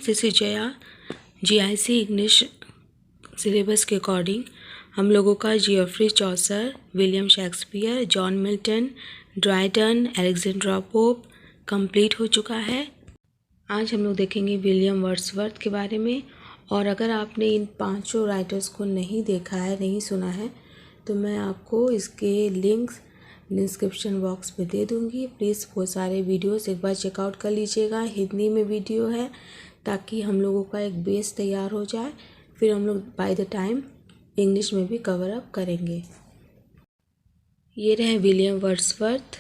This is Jaya. GIC English syllabus के according हम लोगों का Geoffrey Chaucer, William Shakespeare, John Milton, Dryden, Alexander Pope complete हो चुका है। आज हम लोग देखेंगे विलियम वर्ड्सवर्थ के बारे में। और अगर आपने इन पांचों राइटर्स को नहीं देखा है, नहीं सुना है, तो मैं आपको इसके लिंक्स डिस्क्रिप्शन बॉक्स में दे दूँगी। प्लीज़ वो सारे वीडियोस एक बार चेकआउट कर लीजिएगा। हिंदी में वीडियो है ताकि हम लोगों का एक बेस तैयार हो जाए, फिर हम लोग बाय द टाइम इंग्लिश में भी कवर अप करेंगे। ये रहे विलियम वर्ड्सवर्थ।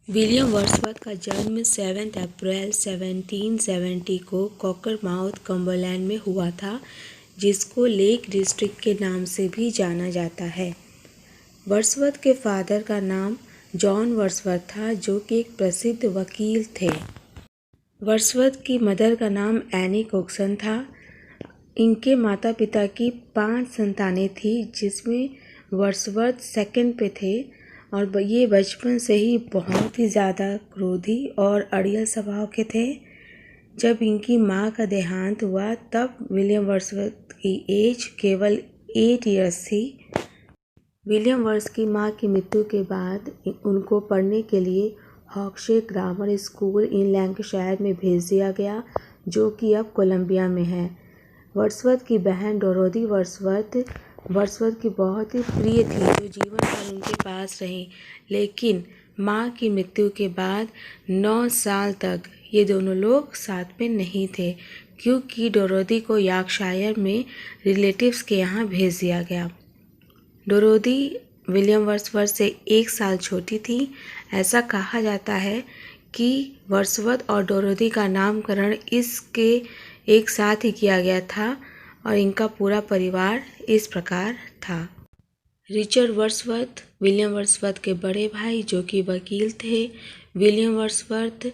विलियम वर्ड्सवर्थ का जन्म 7 अप्रैल 1770 को कॉकरमाउथ, कम्बरलैंड में हुआ था, जिसको लेक डिस्ट्रिक्ट के नाम से भी जाना जाता है। वर्ड्सवर्थ के फादर का नाम जॉन वर्ड्सवर्थ था, जो कि एक प्रसिद्ध वकील थे। वर्ड्सवर्थ की मदर का नाम एनी कोक्सन था। इनके माता पिता की 5 संतानें थी, जिसमें वर्ड्सवर्थ सेकंड पे थे। और ये बचपन से ही बहुत ही ज़्यादा क्रोधी और अड़ियल स्वभाव के थे। जब इनकी माँ का देहांत हुआ तब विलियम वर्ड्सवर्थ की एज केवल 8 इयर्स थी। विलियम वर्ड्स की माँ की मृत्यु के बाद उनको पढ़ने के लिए हॉक्शे ग्रामर स्कूल इन लैंकाशायर में भेज दिया गया, जो कि अब कोलंबिया में है। वर्ड्सवर्थ की बहन डोरोथी वर्ड्सवर्थ की बहुत ही प्रिय थी, जो जीवन भर उनके पास रही। लेकिन माँ की मृत्यु के बाद 9 साल तक ये दोनों लोग साथ में नहीं थे, क्योंकि डोरोथी को यॉर्कशायर में रिलेटिव्स के यहाँ भेज दिया गया। डोरोथी विलियम वर्ड्सवर्थ से 1 साल छोटी थी। ऐसा कहा जाता है कि वर्ड्सवर्थ और डोरोथी का नामकरण इसके एक साथ ही किया गया था और इनका पूरा परिवार इस प्रकार था। रिचर्ड वर्ड्सवर्थ विलियम वर्ड्सवर्थ के बड़े भाई, जो कि वकील थे। विलियम वर्ड्सवर्थ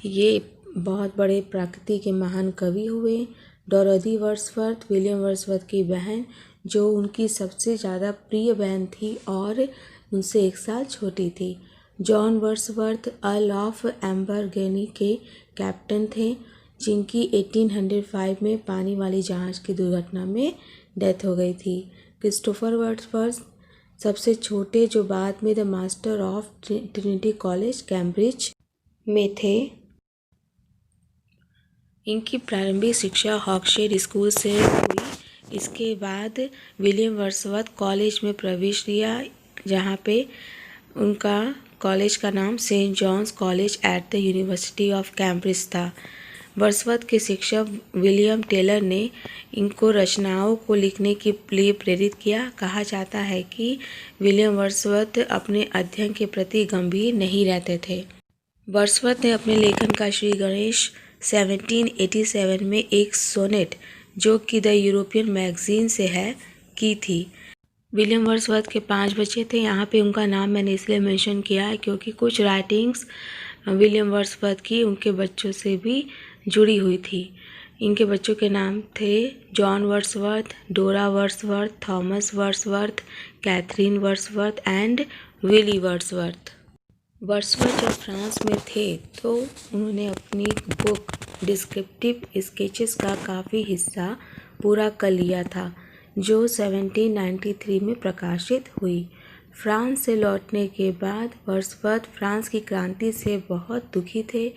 ये बहुत बड़े प्रकृति के महान कवि हुए। डोरोथी वर्ड्सवर्थ विलियम वर्ड्सवर्थ की बहन, जो उनकी सबसे ज़्यादा प्रिय बहन थी और उनसे 1 साल छोटी थी। जॉन वर्ड्सवर्थ अर्ल ऑफ एम्बरगेनी के कैप्टन थे, जिनकी 1805 में पानी वाली जहाज़ की दुर्घटना में डेथ हो गई थी। क्रिस्टोफर वर्ड्सवर्थ सबसे छोटे, जो बाद में the master of Trinity college Cambridge में थे। इनकी प्रारंभिक शिक्षा हॉक्शे स्कूल से हुई। इसके बाद विलियम वर्ड्सवर्थ कॉलेज में प्रवेश लिया, जहाँ पे उनका कॉलेज का नाम Saint John's College at the University of Cambridge था। वर्ड्सवर्थ के शिक्षक विलियम टेलर ने इनको रचनाओं को लिखने के लिए प्रेरित किया। कहा जाता है कि विलियम वर्ड्सवर्थ अपने अध्ययन के प्रति गंभीर नहीं रहते थे। वर्ड्सवर्थ ने अपने लेखन का श्री गणेश 1787 में एक सोनेट, जो कि द यूरोपियन मैगजीन से है, की थी। विलियम वर्ड्सवर्थ के 5 बच्चे थे। यहाँ पे उनका नाम मैंने इसलिए मेंशन किया है क्योंकि कुछ राइटिंग्स विलियम वर्ड्सवर्थ की उनके बच्चों से भी जुड़ी हुई थी। इनके बच्चों के नाम थे John Wordsworth, Dora Wordsworth, Thomas Wordsworth, Catherine Wordsworth and Willy Wordsworth. Wordsworth जब फ्रांस में थे तो उन्होंने अपनी बुक डिस्क्रिप्टिव स्केचेस का काफ़ी हिस्सा पूरा कर लिया था, जो 1793 में प्रकाशित हुई। फ्रांस से लौटने के बाद वर्ड्सवर्थ फ्रांस की क्रांति से बहुत दुखी थे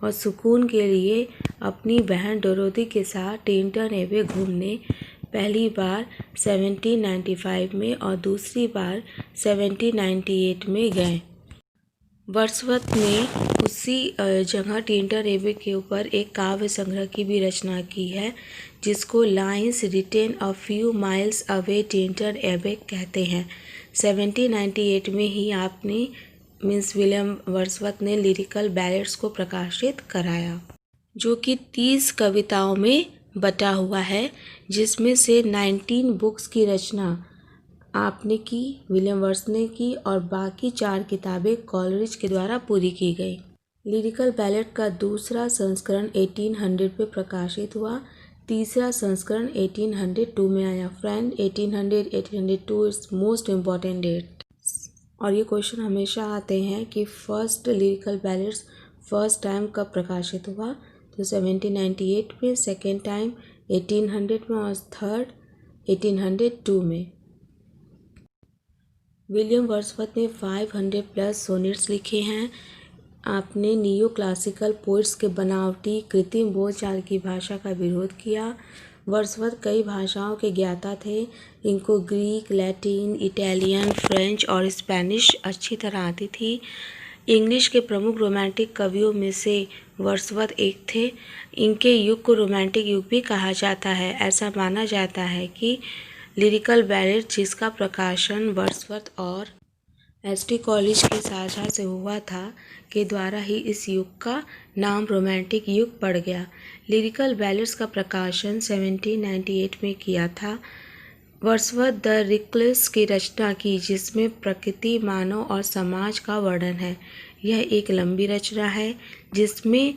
और सुकून के लिए अपनी बहन डोरोथी के साथ टेंटन एबे घूमने पहली बार 1795 में और दूसरी बार 1798 में गए। वर्ड्सवर्थ ने उसी जगह टेंटन एबे के ऊपर एक काव्य संग्रह की भी रचना की है, जिसको lines written a few miles above Tintern Abbey कहते हैं। 1798 में ही आपने विलियम वर्ड्सवर्थ ने लिरिकल बैलेड्स को प्रकाशित कराया, जो कि 30 कविताओं में बटा हुआ है, जिसमें से 19 बुक्स की रचना आपने की, विलियम वर्ड्स ने की, और बाकी 4 किताबें कॉलरिज के द्वारा पूरी की गई। लिरिकल बैलेड का दूसरा संस्करण 1800 में प्रकाशित हुआ। तीसरा संस्करण 1802 में आया। Friend, 1800-1802 is most important date. और ये क्वेश्चन हमेशा आते हैं कि first lyrical ballads first time कब प्रकाशित हुआ? तो 1798 में, सेकेंड टाइम 1800 में और थर्ड 1802 में। विलियम वर्ड्सवर्थ ने 500 प्लस सोनेट्स लिखे हैं। आपने नियो क्लासिकल पोइट्स के बनावटी कृत्रिम बोलचाल की भाषा का विरोध किया। वर्ड्सवर्थ कई भाषाओं के ज्ञाता थे। इनको ग्रीक, लैटिन, इटालियन, फ्रेंच और स्पेनिश अच्छी तरह आती थी। इंग्लिश के प्रमुख रोमांटिक कवियों में से वर्ड्सवर्थ एक थे। इनके युग को रोमांटिक युग भी कहा जाता है। ऐसा माना जाता है कि लिरिकल बैलेट, जिसका प्रकाशन वर्ड्सवर्थ और एसटी कॉलेज के साझा से हुआ था, के द्वारा ही इस युग का नाम रोमांटिक युग पड़ गया। लिरिकल बैलेट्स का प्रकाशन 1798 में किया था। वर्ड्सवर्थ द रिकलेस की रचना की, जिसमें प्रकृति, मानव और समाज का वर्णन है। यह एक लंबी रचना है जिसमें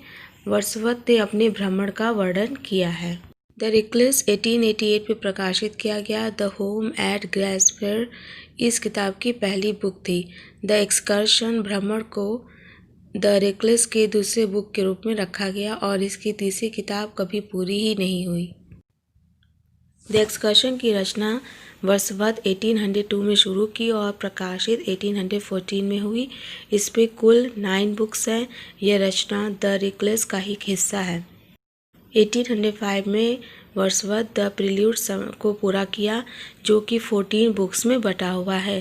वर्ड्सवर्थ ने अपने भ्रमण का वर्णन किया है। द रिकलेस 1888 में प्रकाशित किया गया। द होम एट ग्लासफेयर इस किताब की पहली बुक थी। द एक्सकर्शन भ्रमण को द रिकलेस के दूसरे बुक के रूप में रखा गया और इसकी तीसरी किताब कभी पूरी ही नहीं हुई। द एक्सकर्शन की रचना वर्ड्सवर्थ 1802 में शुरू की और प्रकाशित 1814 में हुई। इस पे कुल 9 बुक्स हैं। यह रचना द रिकलेस का ही हिस्सा है। 1805 में वर्ड्सवर्थ द प्रील्यूड को पूरा किया, जो कि 14 बुक्स में बटा हुआ है।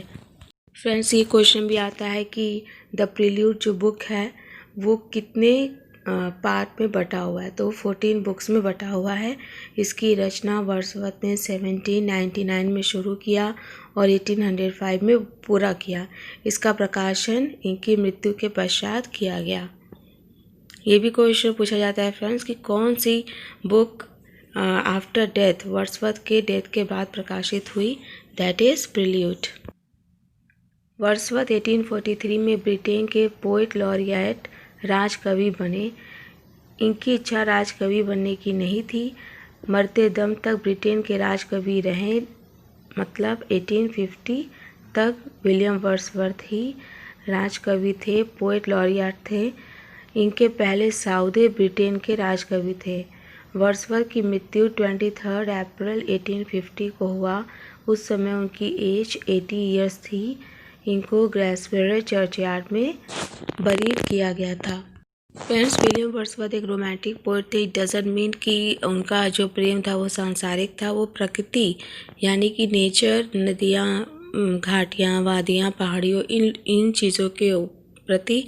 फ्रेंड्स, ये क्वेश्चन भी आता है कि द प्रील्यूड जो बुक है वो कितने पार्ट में बटा हुआ है? तो 14 बुक्स में बटा हुआ है। इसकी रचना वर्ड्सवर्थ ने 1799 में शुरू किया और 1805 में पूरा किया। इसका प्रकाशन इनकी मृत्यु के पश्चात किया गया। ये भी क्वेश्चन पूछा जाता है फ्रेंड्स कि कौन सी बुक आफ्टर डेथ, वर्ड्सवर्थ के डेथ के बाद प्रकाशित हुई? That is prelude. वर्ड्सवर्थ 1843 में ब्रिटेन के पोएट लॉरिएट राजकवि बने। इनकी इच्छा राजकवि बनने की नहीं थी। मरते दम तक ब्रिटेन के राजकवि रहे, मतलब 1850 तक विलियम वर्ड्सवर्थ ही राजकवि थे, पोएट लॉरिएट थे। इनके पहले साउदे ब्रिटेन के राजकवि थे। वर्ड्सवर्थ की मृत्यु 23 अप्रैल 1850 को हुआ। उस समय उनकी एज 80 ईयर्स थी। इनको ग्लासफेयर चर्चयार्ड में बरीड किया गया था। फ्रेंड्स, विलियम वर्ड्सवर्थ एक रोमांटिक पोएट थे। इट डजंट मीन कि उनका जो प्रेम था वो सांसारिक था। वो प्रकृति यानी कि नेचर, नदियाँ, घाटियाँ, वादियाँ, पहाड़ियों, इन चीज़ों के प्रति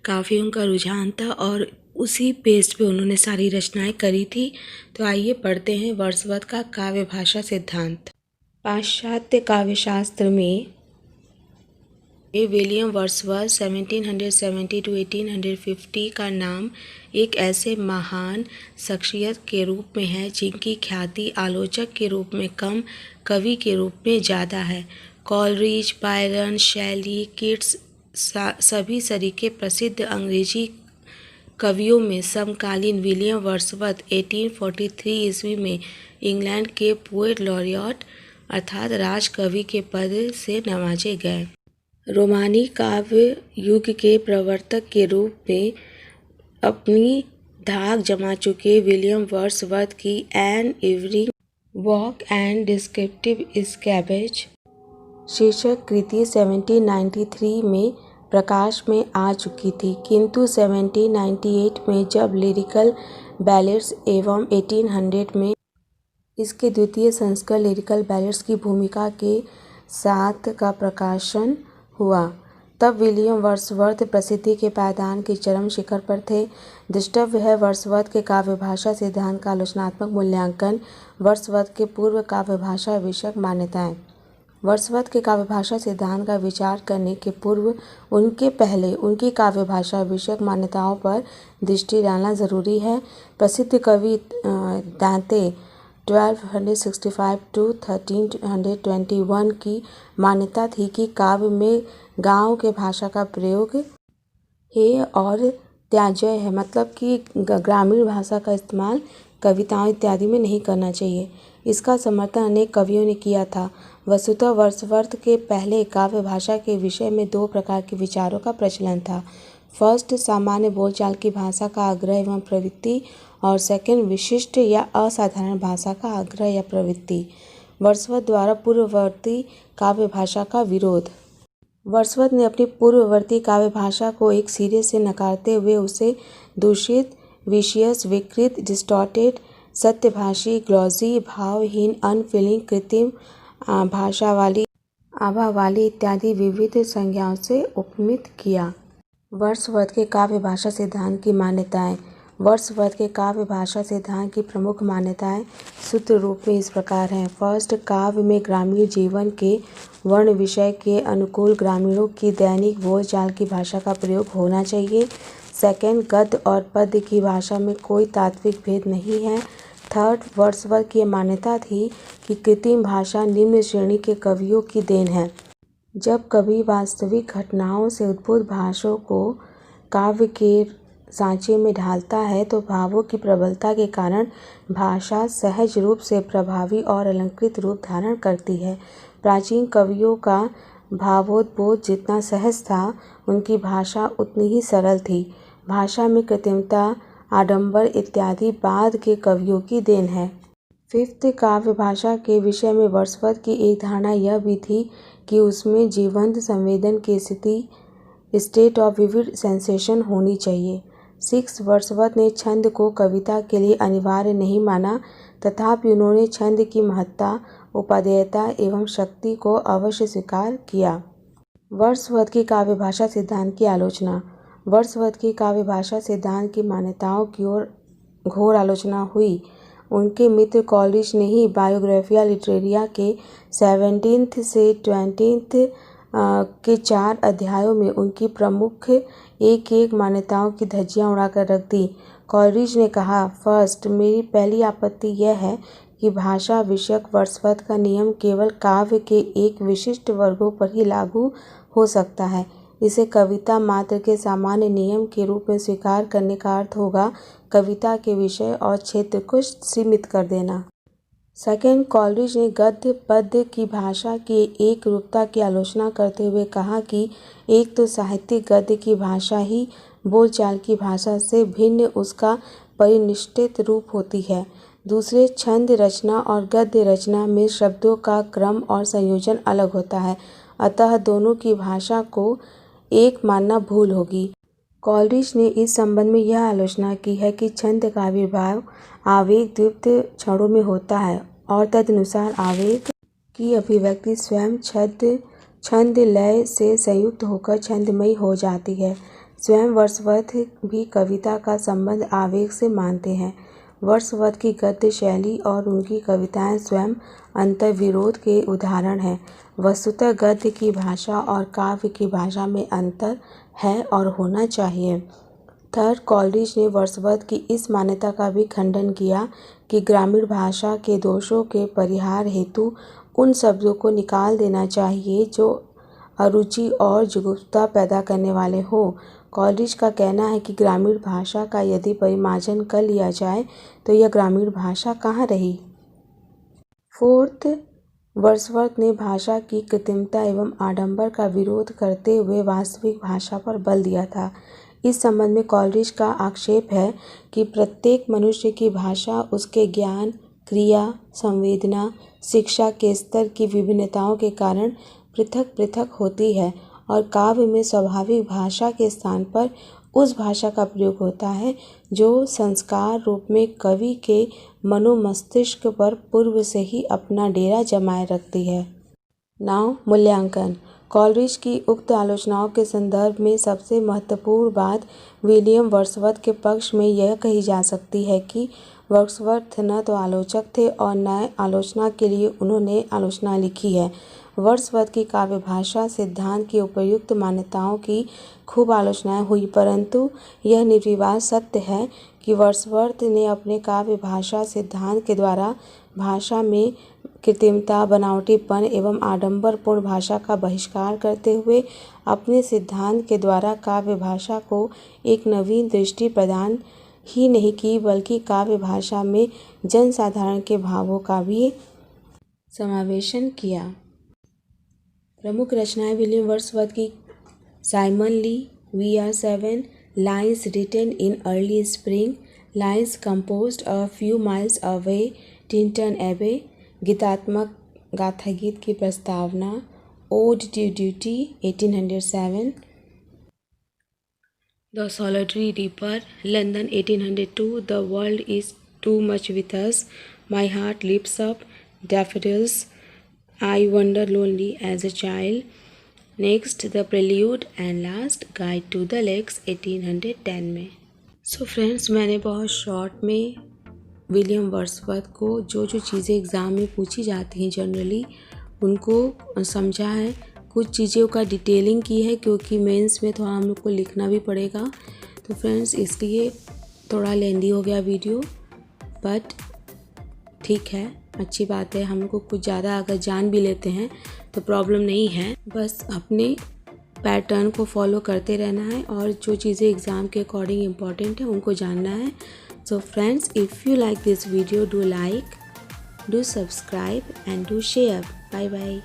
काफ़ी उनका रुझान था और उसी बेस पे उन्होंने सारी रचनाएं करी थी। तो आइए पढ़ते हैं वर्ड्सवर्थ का काव्य भाषा सिद्धांत। पाश्चात्य काव्यशास्त्र में विलियम वर्ड्सवर्थ 1770 to 1850 का नाम एक ऐसे महान शख्सियत के रूप में है जिनकी ख्याति आलोचक के रूप में कम, कवि के रूप में ज़्यादा है। कॉलरिज, बायरन, शैली, किट्स सभी सरीके प्रसिद्ध अंग्रेजी कवियों में समकालीन विलियम वर्ड्सवर्थ 1843 ईस्वी में इंग्लैंड के पोएट लॉरिएट अर्थात राजकवि के पद से नवाजे गए। रोमानी काव्य युग के प्रवर्तक के रूप में अपनी धाक जमा चुके विलियम वर्ड्सवर्थ की an evening walk and descriptive sketches शीर्षक कृति 1793 में प्रकाश में आ चुकी थी, किंतु 1798 में जब लिरिकल बैलेट्स एवं 1800 में इसके द्वितीय संस्करण लिरिकल बैलेट्स की भूमिका के साथ का प्रकाशन हुआ, तब विलियम वर्ड्सवर्थ प्रसिद्धि के पायदान के चरम शिखर पर थे। दृष्टव्य है वर्ड्सवर्थ के काव्य भाषा सिद्धांत का आलोचनात्मक मूल्यांकन। वर्ड्सवर्थ के पूर्व काव्य भाषा विषयक मान्यताएं। वर्ड्सवर्थ के काव्य भाषा सिद्धांत का विचार करने के पूर्व उनके पहले उनकी काव्य भाषा विषयक मान्यताओं पर दृष्टि डालना जरूरी है। प्रसिद्ध कवि दांते 1265 to 1321 की मान्यता थी कि काव्य में गांव के भाषा का प्रयोग है और त्याज्य है, मतलब कि ग्रामीण भाषा का इस्तेमाल कविताओं इत्यादि में नहीं करना चाहिए। इसका समर्थन अनेक कवियों ने किया था। वस्तुतः वर्ड्सवर्थ के पहले काव्य भाषा के विषय में दो प्रकार के विचारों का प्रचलन था। फर्स्ट, सामान्य बोलचाल की भाषा का आग्रह एवं प्रवृत्ति, और सेकंड, विशिष्ट या असाधारण भाषा का आग्रह या प्रवृत्ति। वर्ड्सवर्थ द्वारा पूर्ववर्ती काव्य भाषा का विरोध। वर्ड्सवर्थ ने अपनी पूर्ववर्ती काव्य भाषा को एक सिरे से नकारते हुए उसे दूषित, विशियस, विकृत, डिस्टॉर्टेड, सत्यभाषी, ग्लॉसी, भावहीन, अनफीलिंग, कृत्रिम, भाषा वाली, आभा वाली इत्यादि विविध संज्ञाओं से उपमित किया। वर्ड्सवर्थ के काव्य भाषा सिद्धांत की मान्यताएं। वर्ड्सवर्थ के काव्य भाषा सिद्धांत की प्रमुख मान्यताएं सूत्र रूप में इस प्रकार हैं। फर्स्ट, काव्य में ग्रामीण जीवन के वर्ण विषय के अनुकूल ग्रामीणों की दैनिक बोलचाल की भाषा का प्रयोग होना चाहिए। सेकंड, गद्य और पद्य की भाषा में कोई तात्विक भेद नहीं है। थर्ड, वर्ड्सवर्थ की मान्यता थी कि कृत्रिम भाषा निम्न श्रेणी के कवियों की देन है। जब कवि वास्तविक घटनाओं से उद्भूत भाषाओं को काव्य के सांचे में ढालता है तो भावों की प्रबलता के कारण भाषा सहज रूप से प्रभावी और अलंकृत रूप धारण करती है। प्राचीन कवियों का भावोद्बोध जितना सहज था, उनकी भाषा उतनी ही सरल थी। भाषा में कृत्रिमता, आडंबर इत्यादि बाद के कवियों की देन है। फिफ्थ, काव्य भाषा के विषय में वर्ड्सवर्थ की एक धारणा यह भी थी कि उसमें जीवंत संवेदन की स्थिति, स्टेट ऑफ विविड सेंसेशन होनी चाहिए। सिक्स, वर्ड्सवर्थ ने छंद को कविता के लिए अनिवार्य नहीं माना, तथापि उन्होंने छंद की महत्ता, उपादेयता एवं शक्ति को अवश्य स्वीकार किया। वर्ड्सवर्थ की काव्य भाषा सिद्धांत की आलोचना। वर्ड्सवर्थ की काव्य भाषा सिद्धांत की मान्यताओं की ओर घोर आलोचना हुई। उनके मित्र कॉलरिज ने ही बायोग्राफिया लिटरेरिया के 17th से 20th के 4 अध्यायों में उनकी प्रमुख एक मान्यताओं की धज्जियां उड़ाकर रख दी। कॉलरिज ने कहा, फर्स्ट, मेरी पहली आपत्ति यह है कि भाषा विषयक वर्ड्सवर्थ का नियम केवल काव्य के एक विशिष्ट वर्गों पर ही लागू हो सकता है। इसे कविता मात्र के सामान्य नियम के रूप में स्वीकार करने का अर्थ होगा कविता के विषय और क्षेत्र को सीमित कर देना। सेकंड, कॉलरिज ने गद्य पद्य की भाषा की एक रूपता की आलोचना करते हुए कहा कि एक तो साहित्यिक गद्य की भाषा ही बोलचाल की भाषा से भिन्न उसका परिनिष्ठित रूप होती है। दूसरे, छंद रचना और गद्य रचना में शब्दों का क्रम और संयोजन अलग होता है, अतः दोनों की भाषा को एक मानना भूल होगी। कॉलरिज ने इस संबंध में यह आलोचना की है कि छंद का आविर्भाव आवेग द्वित क्षणों में होता है और तदनुसार आवेग की अभिव्यक्ति स्वयं छंद लय से संयुक्त होकर छंदमयी हो जाती है। स्वयं वर्ड्सवर्थ भी कविता का संबंध आवेग से मानते हैं। वर्ड्सवर्थ की गद्य शैली और उनकी कविताएं स्वयं अंतर्विरोध के उदाहरण हैं। वस्तुतः गद्य की भाषा और काव्य की भाषा में अंतर है और होना चाहिए। थर्ड, कॉलरिज ने वर्ड्सवर्थ की इस मान्यता का भी खंडन किया कि ग्रामीण भाषा के दोषों के परिहार हेतु उन शब्दों को निकाल देना चाहिए जो अरुचि और जुगुप्सा पैदा करने वाले हों। कॉलरिज का कहना है कि ग्रामीण भाषा का यदि परिमार्जन कर लिया जाए तो यह ग्रामीण भाषा कहाँ रही। फोर्थ, वर्ड्सवर्थ ने भाषा की कृत्रिमता एवं आडंबर का विरोध करते हुए वास्तविक भाषा पर बल दिया था। इस संबंध में कॉलरिज का आक्षेप है कि प्रत्येक मनुष्य की भाषा उसके ज्ञान, क्रिया, संवेदना, शिक्षा के स्तर की विभिन्नताओं के कारण पृथक पृथक होती है और काव्य में स्वाभाविक भाषा के स्थान पर उस भाषा का प्रयोग होता है जो संस्कार रूप में कवि के मनोमस्तिष्क पर पूर्व से ही अपना डेरा जमाए रखती है। नाउ मूल्यांकन। कॉलरिज की उक्त आलोचनाओं के संदर्भ में सबसे महत्वपूर्ण बात विलियम वर्ड्सवर्थ के पक्ष में यह कही जा सकती है कि वर्ड्सवर्थ न तो आलोचक थे और न आलोचना के लिए उन्होंने आलोचना लिखी है। वर्ड्सवर्थ की काव्य भाषा सिद्धांत की उपयुक्त मान्यताओं की खूब आलोचनाएं हुई, परंतु यह निर्विवाद सत्य है कि वर्ड्सवर्थ ने अपने काव्य भाषा सिद्धांत के द्वारा भाषा में कृत्रिमता, बनावटीपन एवं आडंबरपूर्ण भाषा का बहिष्कार करते हुए अपने सिद्धांत के द्वारा काव्य भाषा को एक नवीन दृष्टि प्रदान ही नहीं की, बल्कि काव्य भाषा में जनसाधारण के भावों का भी समावेशन किया। प्रमुख रचनाएं विलियम वर्ड्सवर्थ की Simon Lee, We are 7. Lines written in early spring. Lines composed a few miles away. Tintern Abbey. गीतात्मक गाथा गीत की प्रस्तावना. Ode to Duty 1807. The Solitary Reaper, London 1802. The world is too much with us. My heart leaps up. Daffodils. I wander lonely as a child. Next, The Prelude and Last, Guide to the Lakes 1810 में. So friends, मैंने बहुत short में William Wordsworth को जो चीज़ें exam में पूछी जाती हैं जनरली उनको समझा है. कुछ चीज़ों का डिटेलिंग की है क्योंकि मेंस में थोड़ा हम लोग को लिखना भी पड़ेगा. तो फ्रेंड्स इसलिए थोड़ा लेंदी हो गया वीडियो, बट ठीक है, अच्छी बात है. हम लोग को कुछ ज़्यादा अगर जान भी लेते हैं तो प्रॉब्लम नहीं है. बस अपने पैटर्न को फॉलो करते रहना है और जो चीज़ें एग्ज़ाम के अकॉर्डिंग इम्पॉर्टेंट है उनको जानना है. So friends, if you like this video, do like, do subscribe and do share. Bye bye.